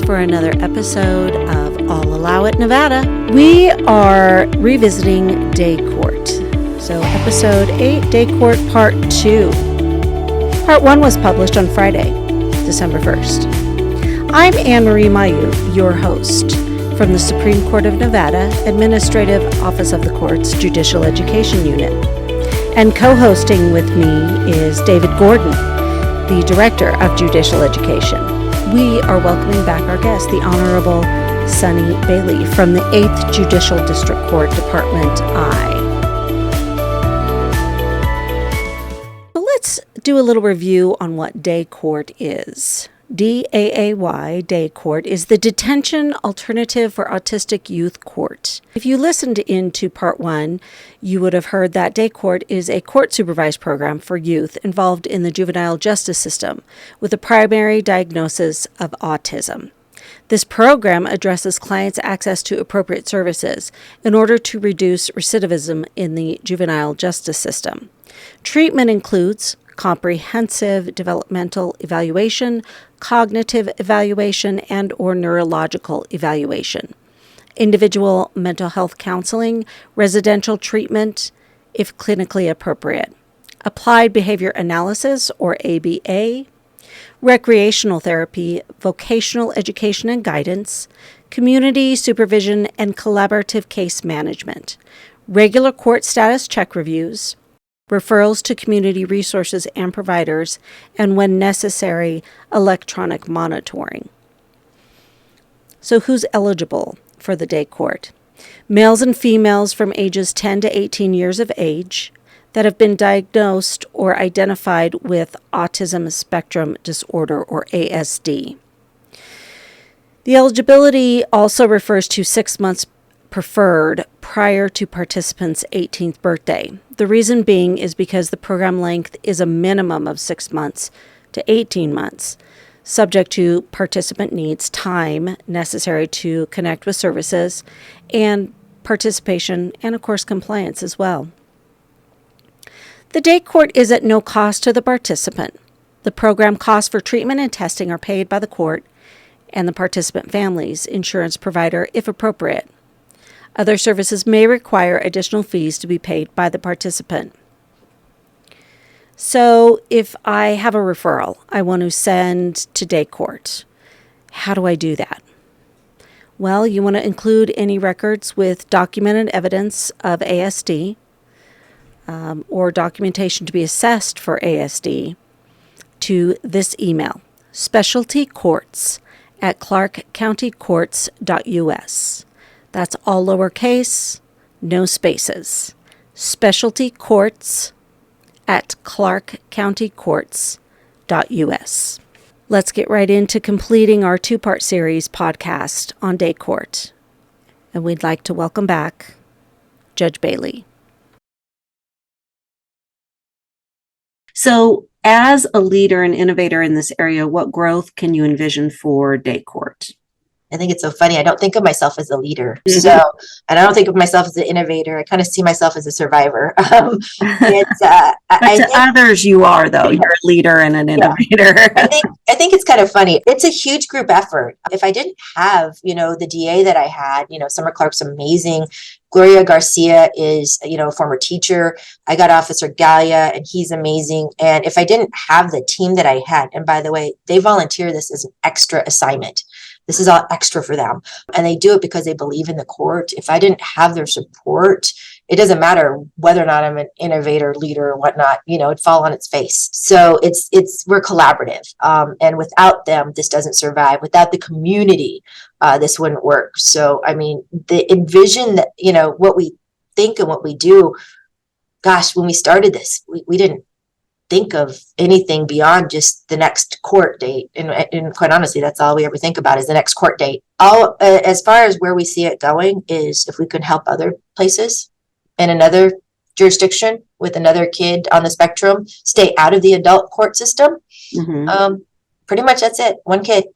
for another episode of I'll Allow It Nevada. We are revisiting DAAY Court. So episode 8, DAAY Court Part 2. Part 1 was published on Friday, December 1st. I'm Anne-Marie Mailloux, your host, from the Supreme Court of Nevada, Administrative Office of the Court's Judicial Education Unit. And co-hosting with me is David Gordon, the Director of Judicial Education. We are welcoming back our guest, the Honorable Soonhee Bailey from the 8th Judicial District Court, Department I. So let's do a little review on what DAAY Court is. DAAY, DAAY Court, is the Detention Alternative for Autistic Youth Court. If you listened into Part 1, you would have heard that DAAY Court is a court-supervised program for youth involved in the juvenile justice system with a primary diagnosis of autism. This program addresses clients' access to appropriate services in order to reduce recidivism in the juvenile justice system. Treatment includes comprehensive developmental evaluation, cognitive evaluation, and or neurological evaluation, individual mental health counseling, residential treatment, if clinically appropriate, applied behavior analysis, or ABA, recreational therapy, vocational education and guidance, community supervision and collaborative case management, regular court status check reviews, referrals to community resources and providers, and when necessary, electronic monitoring. So who's eligible for the DAAY Court? Males and females from ages 10 to 18 years of age that have been diagnosed or identified with autism spectrum disorder, or ASD. The eligibility also refers to 6 months preferred prior to participants' 18th birthday. The reason being is because the program length is a minimum of 6 months to 18 months, subject to participant needs, time necessary to connect with services, and participation, and of course compliance as well. The DAAY Court is at no cost to the participant. The program costs for treatment and testing are paid by the court and the participant family's insurance provider if appropriate. Other services may require additional fees to be paid by the participant. So if I have a referral I want to send to DAAY Court, how do I do that? Well, you want to include any records with documented evidence of ASD or documentation to be assessed for ASD to this email, specialtycourts@clarkcountycourts.us. That's all lowercase, no spaces. specialtycourts@clarkcountycourts.us. Let's get right into completing our two-part series podcast on DAAY Court. And we'd like to welcome back Judge Bailey. So, as a leader and innovator in this area, what growth can you envision for DAAY Court? I think it's so funny. I don't think of myself as a leader. And I don't think of myself as an innovator. I kind of see myself as a survivor. But to others, you are, though. You're a leader and an innovator. I think it's kind of funny. It's a huge group effort. If I didn't have, the DA that I had, Summer Clark's amazing. Gloria Garcia is, a former teacher. I got Officer Gallia, and he's amazing. And if I didn't have the team that I had, and by the way, they volunteer this as an extra assignment. This is all extra for them. And they do it because they believe in the court. If I didn't have their support, it doesn't matter whether or not I'm an innovator, leader, or whatnot, it'd fall on its face. So we're collaborative. And without them, this doesn't survive. Without the community, this wouldn't work. So, the envision that, what we think and what we do, gosh, when we started this, we didn't think of anything beyond just the next court date. And quite honestly, that's all we ever think about is the next court date. As far as where we see it going is if we could help other places in another jurisdiction with another kid on the spectrum stay out of the adult court system. Pretty much that's it. One kid.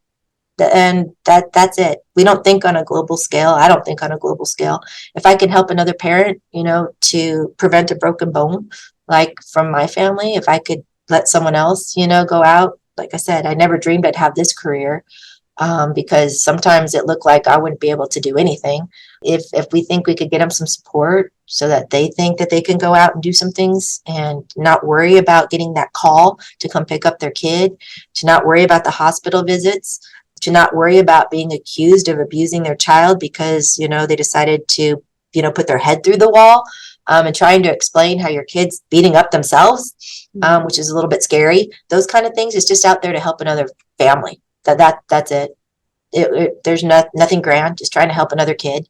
And that's it. We don't think on a global scale. I don't think on a global scale. If I can help another parent, to prevent a broken bone, like from my family, if I could let someone else, go out, like I said, I never dreamed I'd have this career. because sometimes it looked like I wouldn't be able to do anything. If we think we could get them some support so that they think that they can go out and do some things and not worry about getting that call to come pick up their kid, to not worry about the hospital visits, to not worry about being accused of abusing their child because, they decided to, put their head through the wall, and trying to explain how your kid's beating up themselves, which is a little bit scary. Those kind of things is just out there to help another family. That's it. There's nothing grand, just trying to help another kid.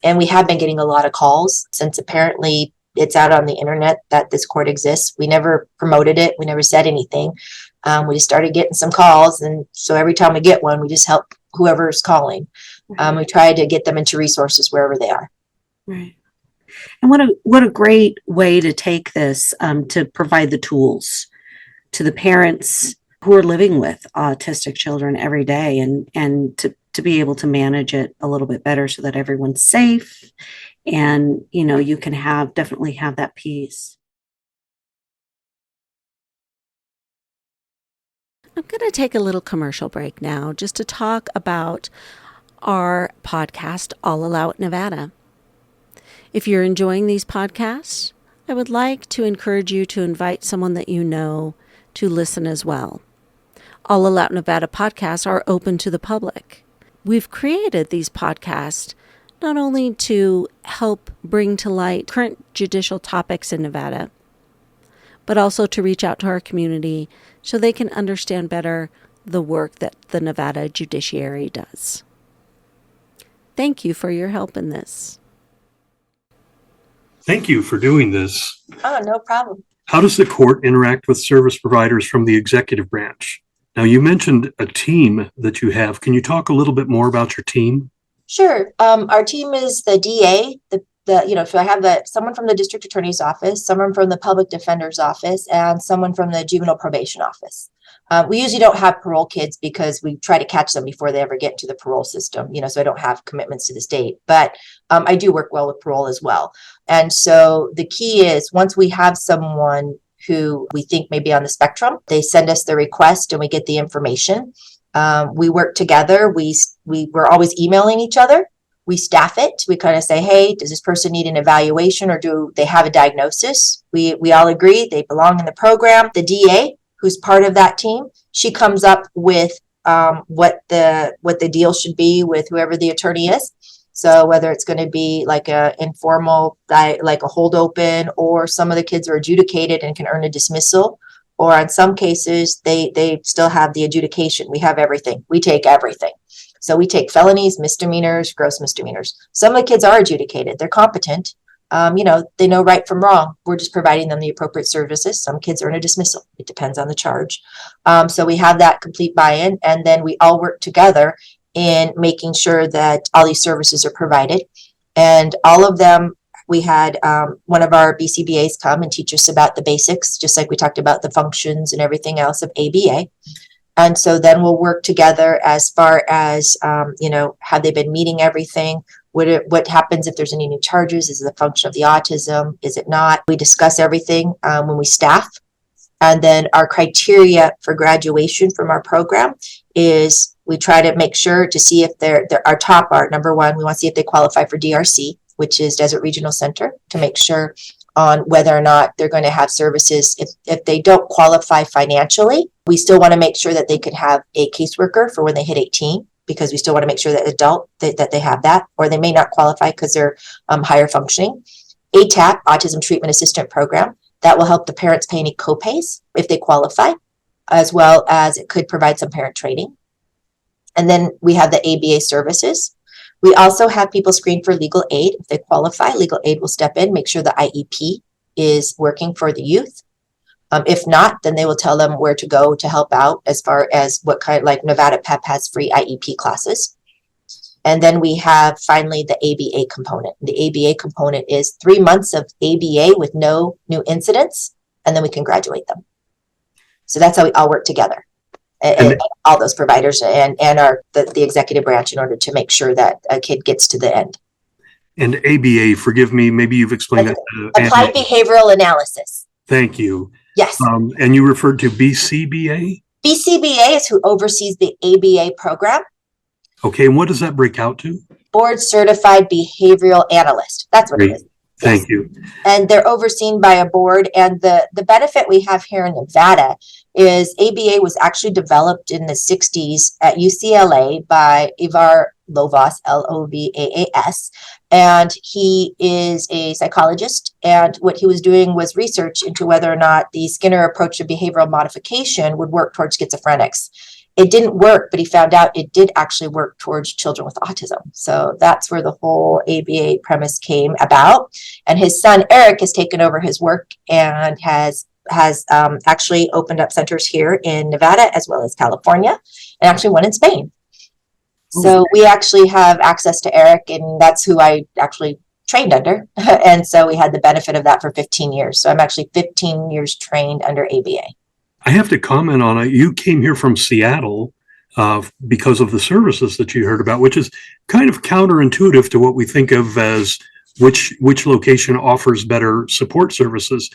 And we have been getting a lot of calls since apparently it's out on the internet that this court exists. We never promoted it. We never said anything. We just started getting some calls. And so every time we get one, we just help whoever's calling. We try to get them into resources wherever they are. Right. And what a great way to take this, to provide the tools to the parents who are living with autistic children every day, and to be able to manage it a little bit better so that everyone's safe and, you can definitely have that peace. I'm going to take a little commercial break now just to talk about our podcast, I'll Allow It Nevada. If you're enjoying these podcasts, I would like to encourage you to invite someone that you know to listen as well. All Allow It Nevada podcasts are open to the public. We've created these podcasts not only to help bring to light current judicial topics in Nevada, but also to reach out to our community so they can understand better the work that the Nevada judiciary does. Thank you for your help in this. Thank you for doing this. Oh, no problem. How does the court interact with service providers from the executive branch? Now, you mentioned a team that you have. Can you talk a little bit more about your team? Sure. Our team is the DA, so I have someone from the district attorney's office, someone from the public defender's office, and someone from the juvenile probation office. We usually don't have parole kids because we try to catch them before they ever get to the parole system, so I don't have commitments to the state. But I do work well with parole as well. And so the key is once we have someone who we think may be on the spectrum, they send us the request and we get the information. We work together. We're always emailing each other. We staff it. We kind of say, hey, does this person need an evaluation or do they have a diagnosis? We all agree they belong in the program. The DA, who's part of that team, she comes up with what the deal should be with whoever the attorney is. So whether it's going to be like a informal, like a hold open, or some of the kids are adjudicated and can earn a dismissal, or in some cases they still have the adjudication. We have everything. We take everything. So we take felonies, misdemeanors, gross misdemeanors. Some of the kids are adjudicated. They're competent. They know right from wrong. We're just providing them the appropriate services. Some kids earn a dismissal. It depends on the charge. So we have that complete buy-in, and then we all work together in making sure that all these services are provided. And all of them, we had one of our BCBAs come and teach us about the basics, just like we talked about the functions and everything else of ABA. And so then we'll work together as far as, have they been meeting everything? What happens if there's any new charges? Is it a function of the autism? Is it not? We discuss everything when we staff. And then our criteria for graduation from our program is we try to make sure to see if they're our top are number one, we want to see if they qualify for DRC, which is Desert Regional Center, to make sure on whether or not they're going to have services. If they don't qualify financially, we still want to make sure that they could have a caseworker for when they hit 18, because we still want to make sure that that they have that, or they may not qualify because they're higher functioning. ATAP, Autism Treatment Assistant Program, that will help the parents pay any copays if they qualify, as well as it could provide some parent training. And then we have the ABA services. We also have people screened for legal aid. If they qualify, legal aid will step in, make sure the IEP is working for the youth. If not, then they will tell them where to go to help out as far as what kind, like Nevada PEP has free IEP classes. And then we have finally the ABA component. The ABA component is 3 months of ABA with no new incidents, and then we can graduate them. So that's how we all work together. And all those providers and the executive branch in order to make sure that a kid gets to the end. And ABA, forgive me, maybe you've explained it. Applied Behavioral Analysis. Thank you. Yes. And you referred to BCBA? BCBA is who oversees the ABA program. Okay, and what does that break out to? Board certified behavioral analyst. That's what it Great. is. Thank you. And they're overseen by a board. And the benefit we have here in Nevada is ABA was actually developed in the 60s at UCLA by Ivar Lovaas, Lovaas. And he is a psychologist. And what he was doing was research into whether or not the Skinner approach to behavioral modification would work towards schizophrenics. It didn't work, but he found out it did actually work towards children with autism. So that's where the whole ABA premise came about. And his son, Eric, has taken over his work and has actually opened up centers here in Nevada as well as California, and actually one in Spain. So we actually have access to Eric, and that's who I actually trained under. And so we had the benefit of that for 15 years. So I'm actually 15 years trained under ABA. I have to comment on it. You came here from Seattle because of the services that you heard about, which is kind of counterintuitive to what we think of as which location offers better support services.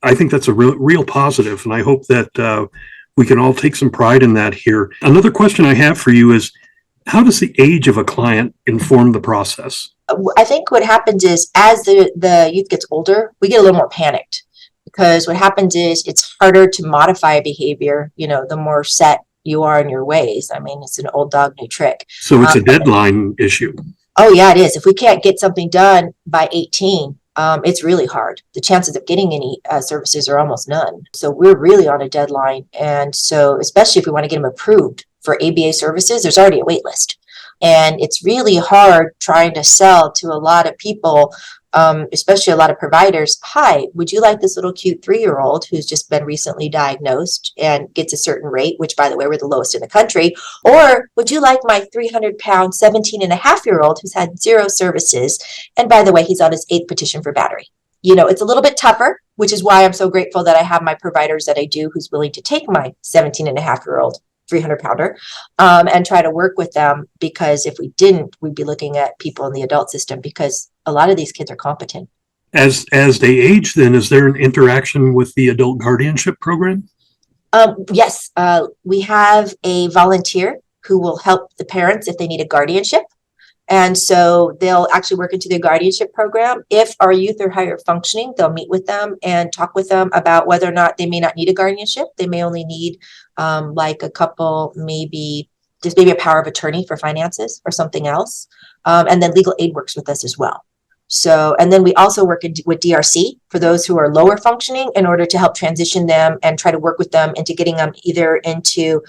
I think that's a real positive, and I hope that we can all take some pride in that here. Another question I have for you is, how does the age of a client inform the process? I think what happens is as the youth gets older, we get a little more panicked. Because what happens is it's harder to modify a behavior, the more set you are in your ways. I mean, it's an old dog, new trick. So it's a deadline issue. Oh, yeah, it is. If we can't get something done by 18, it's really hard. The chances of getting any services are almost none. So we're really on a deadline. And so especially if we want to get them approved for ABA services, there's already a wait list. And it's really hard trying to sell to a lot of people, especially a lot of providers. Hi, would you like this little cute 3-year-old who's just been recently diagnosed and gets a certain rate, which by the way, we're the lowest in the country, or would you like my 300-pound 17-and-a-half-year-old who's had 0 services? And by the way, he's on his 8th petition for battery. It's a little bit tougher, which is why I'm so grateful that I have my providers that I do who's willing to take my 17-and-a-half-year-old 300-pounder and try to work with them, because if we didn't, we'd be looking at people in the adult system, because a lot of these kids are competent. As they age, then, is there an interaction with the adult guardianship program? Yes, we have a volunteer who will help the parents if they need a guardianship. And so they'll actually work into the guardianship program. If our youth are higher functioning, they'll meet with them and talk with them about whether or not they may not need a guardianship. They may only need like a couple, maybe a power of attorney for finances or something else. And then legal aid works with us as well. So, and then we also work with DRC for those who are lower functioning in order to help transition them and try to work with them into getting them either into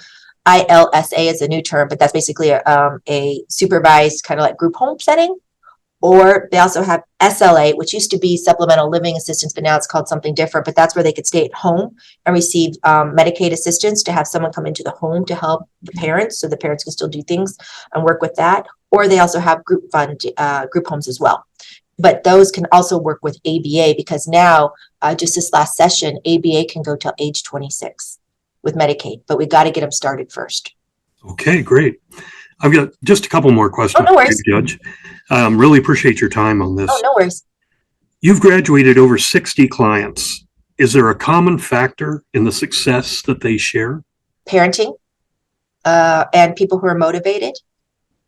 ILSA is a new term, but that's basically a supervised kind of like group home setting. Or they also have SLA, which used to be supplemental living assistance, but now it's called something different. But that's where they could stay at home and receive Medicaid assistance to have someone come into the home to help the parents, so the parents can still do things and work with that. Or they also have group homes as well. But those can also work with ABA, because now, just this last session, ABA can go till age 26 with Medicaid, but we got to get them started first. Okay, great. I've got just a couple more questions. Oh, no worries. Judge. Really appreciate your time on this. Oh, no worries. You've graduated over 60 clients. Is there a common factor in the success that they share? Parenting and people who are motivated.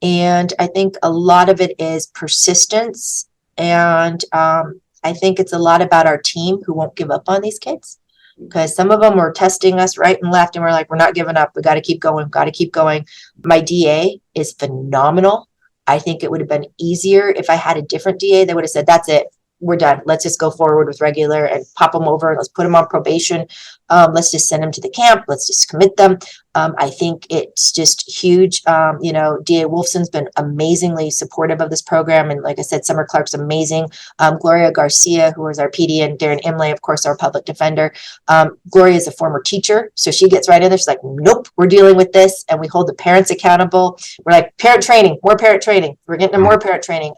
And I think a lot of it is persistence. And I think it's a lot about our team who won't give up on these kids. Because some of them were testing us right and left, and we're like, we're not giving up. We got to keep going. Got to keep going. My DA is phenomenal. I think it would have been easier if I had a different DA. They would have said, that's it. We're done. Let's just go forward with regular and pop them over and let's put them on probation. Let's just send them to the camp. Let's just commit them. I think it's just huge. DA Wolfson's been amazingly supportive of this program. And like I said, Summer Clark's amazing. Gloria Garcia, who is our PD, and Darren Imlay, of course, our public defender. Gloria is a former teacher. So she gets right in there. She's like, nope, we're dealing with this. And we hold the parents accountable. We're like, parent training, more parent training. We're getting more parent training.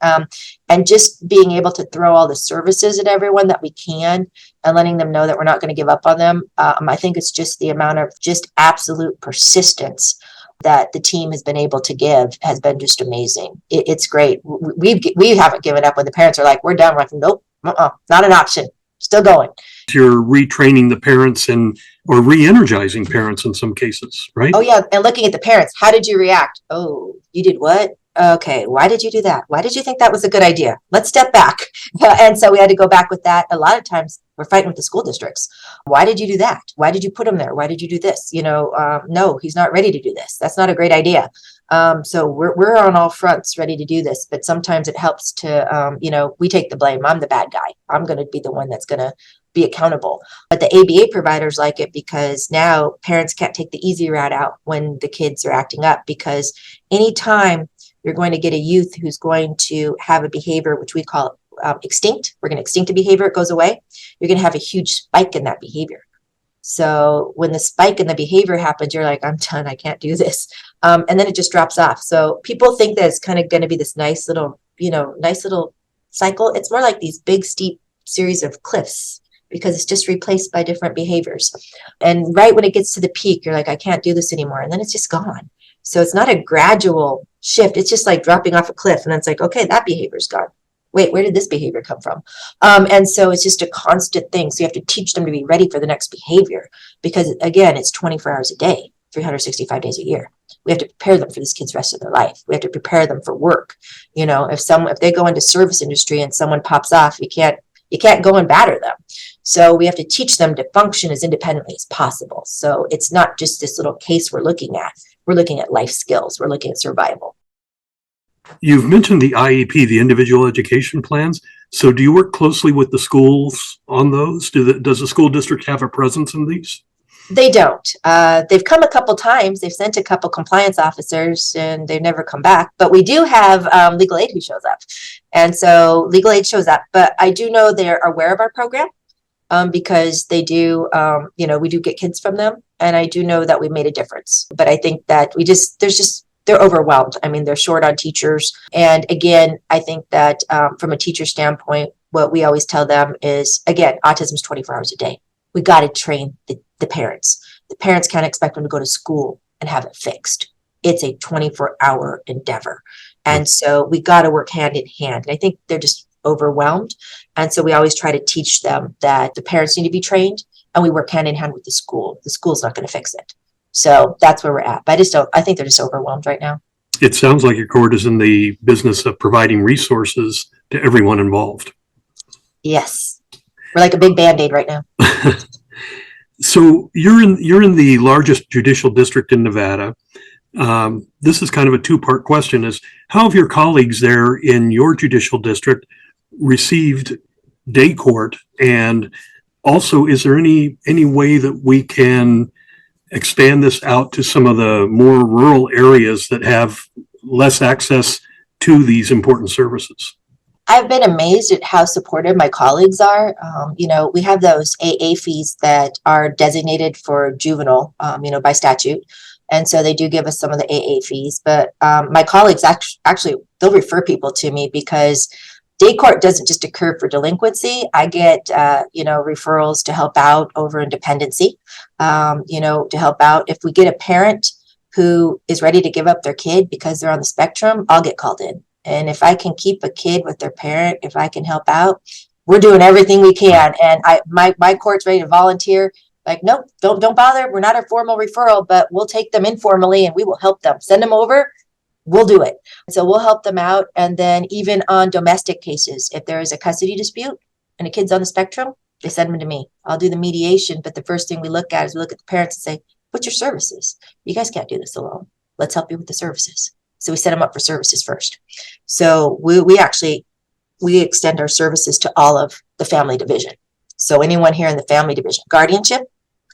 And just being able to throw all the services at everyone that we can and letting them know that we're not going to give up on them. I think it's just the amount of just absolute persistence that the team has been able to give has been just amazing. It's great. We haven't given up when the parents are like, we're done. We're like, nope, not an option. still going. You're retraining the parents or re-energizing parents in some cases, right? Oh yeah, and looking at the parents, how did you react? Oh, you did what? Okay, why did you do that? Why did you think that was a good idea? Let's step back. And so we had to go back with that. A lot of times we're fighting with the school districts. Why did you do that? Why did you put him there? Why did you do this? No, he's not ready to do this. That's not a great idea. So we're on all fronts ready to do this, but sometimes it helps to, we take the blame. I'm the bad guy. I'm going to be the one that's going to be accountable. But the ABA providers like it because now parents can't take the easy route out when the kids are acting up, because anytime you're going to get a youth who's going to have a behavior, which we call extinct, we're going to extinct a behavior, it goes away, you're going to have a huge spike in that behavior. So when the spike in the behavior happens, you're like, I'm done, I can't do this. And then it just drops off. So people think that it's kind of going to be this nice little cycle. It's more like these big, steep series of cliffs, because it's just replaced by different behaviors. And right when it gets to the peak, you're like, I can't do this anymore. And then it's just gone. So it's not a gradual shift. It's just like dropping off a cliff. And then it's like, okay, that behavior's gone. Wait, where did this behavior come from? And so it's just a constant thing. So you have to teach them to be ready for the next behavior, because again, it's 24 hours a day, 365 days a year. We have to prepare them for this kid's rest of their life. We have to prepare them for work. If they go into service industry and someone pops off, you can't go and batter them. So we have to teach them to function as independently as possible. So it's not just this little case we're looking at. We're looking at life skills. We're looking at survival. You've mentioned the IEP, the individual education plans. So do you work closely with the schools on those? Does the school district have a presence in these? They don't. They've come a couple times. They've sent a couple compliance officers and they've never come back. But we do have legal aid who shows up. And so legal aid shows up. But I do know they're aware of our program because they do, we do get kids from them. And I do know that we made a difference. But I think that they're overwhelmed. I mean, they're short on teachers. And again, I think that from a teacher standpoint, what we always tell them is, again, autism is 24 hours a day. We got to train the parents. The parents can't expect them to go to school and have it fixed. It's a 24-hour endeavor. And so we got to work hand in hand. And I think they're just overwhelmed. And so we always try to teach them that the parents need to be trained and we work hand in hand with the school. The school's not going to fix it. So that's where we're at. But I think they're just overwhelmed right now. It sounds like your court is in the business of providing resources to everyone involved. Yes. We're like a big Band-Aid right now. So you're in the largest judicial district in Nevada. This is kind of a two-part question: is how have your colleagues there in your judicial district received DAAY Court, and also is there any way that we can expand this out to some of the more rural areas that have less access to these important services? I've been amazed at how supportive my colleagues are. We have those AA fees that are designated for juvenile, by statute. And so they do give us some of the AA fees. But my colleagues actually, they'll refer people to me because DAAY Court doesn't just occur for delinquency. I get, referrals to help out over in dependency, to help out. If we get a parent who is ready to give up their kid because they're on the spectrum, I'll get called in. And if I can keep a kid with their parent, if I can help out, we're doing everything we can. And my court's ready to volunteer. Like, nope, don't bother. We're not a formal referral, but we'll take them informally and we will help them. Send them over. We'll do it. So we'll help them out. And then even on domestic cases, if there is a custody dispute and a kid's on the spectrum, they send them to me. I'll do the mediation. But the first thing we look at is we look at the parents and say, what's your services? You guys can't do this alone. Let's help you with the services. So we set them up for services first. So we extend our services to all of the family division. So anyone here in the family division, guardianship,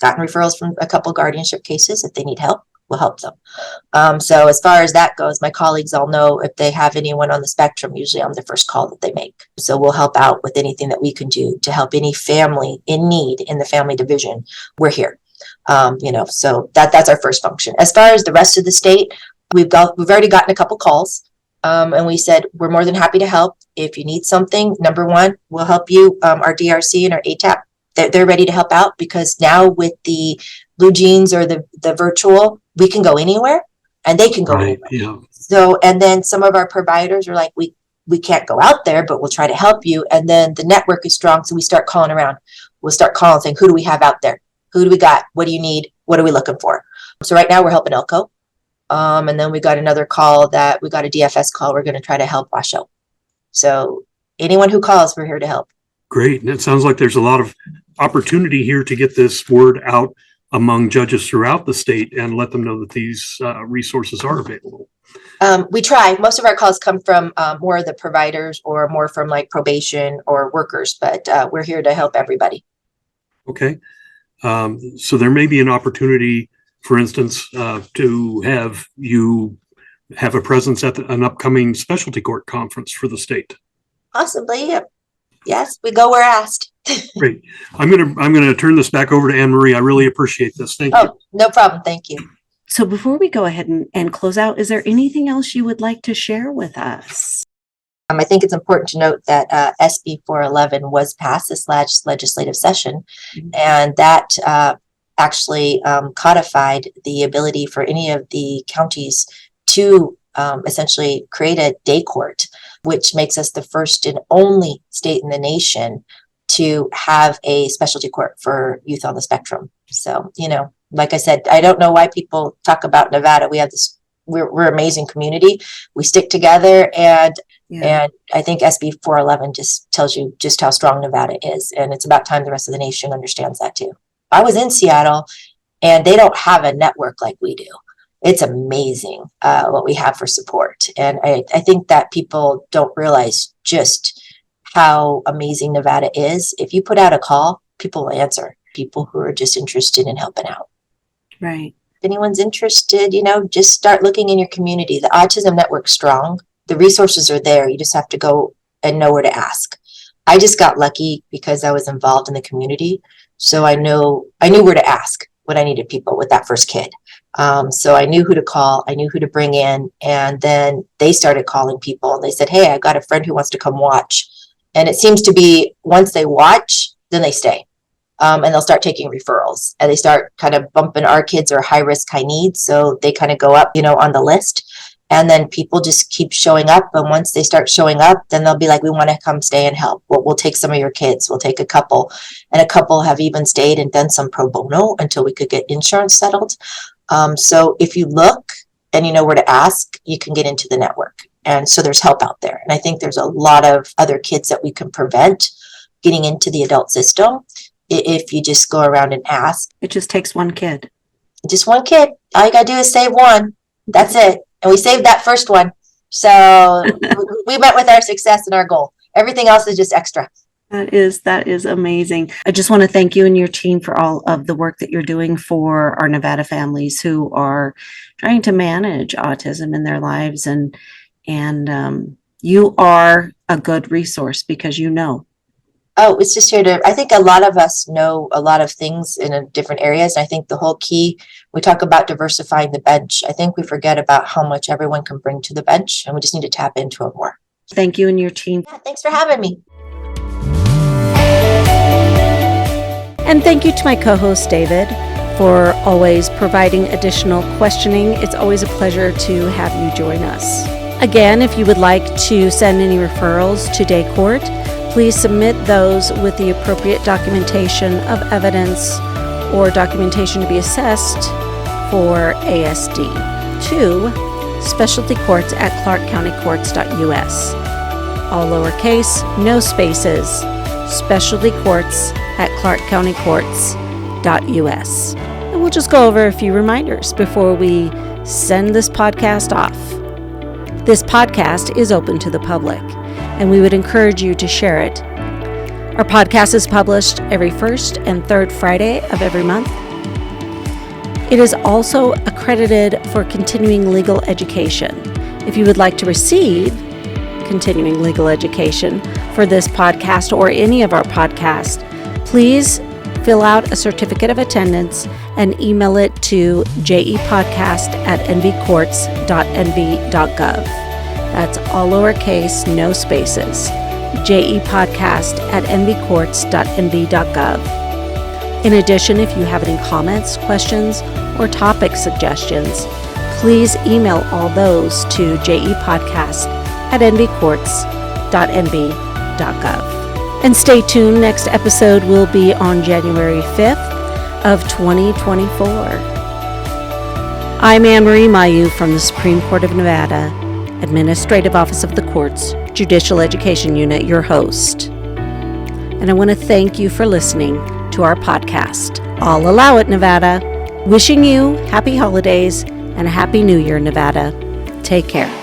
gotten referrals from a couple guardianship cases. If they need help, we'll help them. So as far as that goes, my colleagues all know if they have anyone on the spectrum, usually I'm the first call that they make. So we'll help out with anything that we can do to help any family in need in the family division. We're here. So that's our first function. As far as the rest of the state, we've already gotten a couple calls, and we said we're more than happy to help. If you need something, number one, we'll help you. Our DRC and our ATAP, they're ready to help out because now with the Blue Jeans or the virtual, we can go anywhere and they can go anywhere. Yeah. So, and then some of our providers are like, we we can't go out there, but we'll try to help you. And then the network is strong. So we start calling around. We'll start calling saying, who do we have out there? Who do we got? What do you need? What are we looking for? So right now we're helping Elko. And then we got another call that we got a DFS call. We're going to try to help Washoe. So anyone who calls, we're here to help. Great. And it sounds like there's a lot of opportunity here to get this word out among judges throughout the state and let them know that these resources are available. We try. Most of our calls come from more of the providers or more from like probation or workers, but we're here to help everybody. Okay. So there may be an opportunity, for instance, to have you have a presence at an upcoming specialty court conference for the state. Possibly. Yeah. Yes, we go where asked. Great. I'm gonna turn this back over to Anne Marie. I really appreciate this. Thank you. Oh, no problem. Thank you. So before we go ahead and close out, is there anything else you would like to share with us? I think it's important to note that SB 411 was passed this last legislative session, and that actually codified the ability for any of the counties to essentially create a day court, which makes us the first and only state in the nation to have a specialty court for youth on the spectrum. So, like I said, I don't know why people talk about Nevada. We have this, we're an amazing community. We stick together, and I think SB 411 just tells you just how strong Nevada is. And it's about time the rest of the nation understands that too. I was in Seattle, and they don't have a network like we do. It's amazing what we have for support. And I think that people don't realize just how amazing Nevada is. If you put out a call, people will answer. People who are just interested in helping out. Right. If anyone's interested, just start looking in your community. The Autism Network's strong. The resources are there. You just have to go and know where to ask. I just got lucky because I was involved in the community. So I knew where to ask when I needed people with that first kid. So I knew who to call. I knew who to bring in. And then they started calling people. And they said, hey, I got a friend who wants to come watch. And it seems to be once they watch, then they stay. And they'll start taking referrals. And they start kind of bumping our kids are high risk, high needs. So they kind of go up, on the list. And then people just keep showing up. And once they start showing up, then they'll be like, we want to come stay and help. We'll take some of your kids. We'll take a couple. And a couple have even stayed and done some pro bono until we could get insurance settled. So if you look and you know where to ask, you can get into the network. And so there's help out there. And I think there's a lot of other kids that we can prevent getting into the adult system if you just go around and ask. It just takes one kid. Just one kid. All you got to do is save one. That's it. And we saved that first one. So we went with our success and our goal. Everything else is just extra. That is amazing. I just want to thank you and your team for all of the work that you're doing for our Nevada families who are trying to manage autism in their lives. And you are a good resource because Oh, it's just here I think a lot of us know a lot of things in different areas. And I think the whole key, we talk about diversifying the bench. I think we forget about how much everyone can bring to the bench, and we just need to tap into it more. Thank you and your team. Yeah, thanks for having me. And thank you to my co-host, David, for always providing additional questioning. It's always a pleasure to have you join us. Again, if you would like to send any referrals to DAAY Court, please submit those with the appropriate documentation of evidence or documentation to be assessed for ASD to specialtycourts@clarkcountycourts.us. All lowercase, no spaces, specialtycourts@clarkcountycourts.us. And we'll just go over a few reminders before we send this podcast off. This podcast is open to the public, and we would encourage you to share it. Our podcast is published every first and third Friday of every month. It is also accredited for continuing legal education. If you would like to receive continuing legal education for this podcast or any of our podcasts, please fill out a certificate of attendance and email it to jepodcast@nvcourts.nv.gov. That's all lowercase, no spaces. jepodcast@nvcourts.nv.gov. In addition, if you have any comments, questions, or topic suggestions, please email all those to jepodcast@nvcourts.nv.gov. And stay tuned, next episode will be on January 5th of 2024. I'm Anne-Marie Mayu from the Supreme Court of Nevada, Administrative Office of the Courts, Judicial Education Unit, your host. And I want to thank you for listening to our podcast, I'll Allow It, Nevada. Wishing you happy holidays and a happy new year, Nevada. Take care.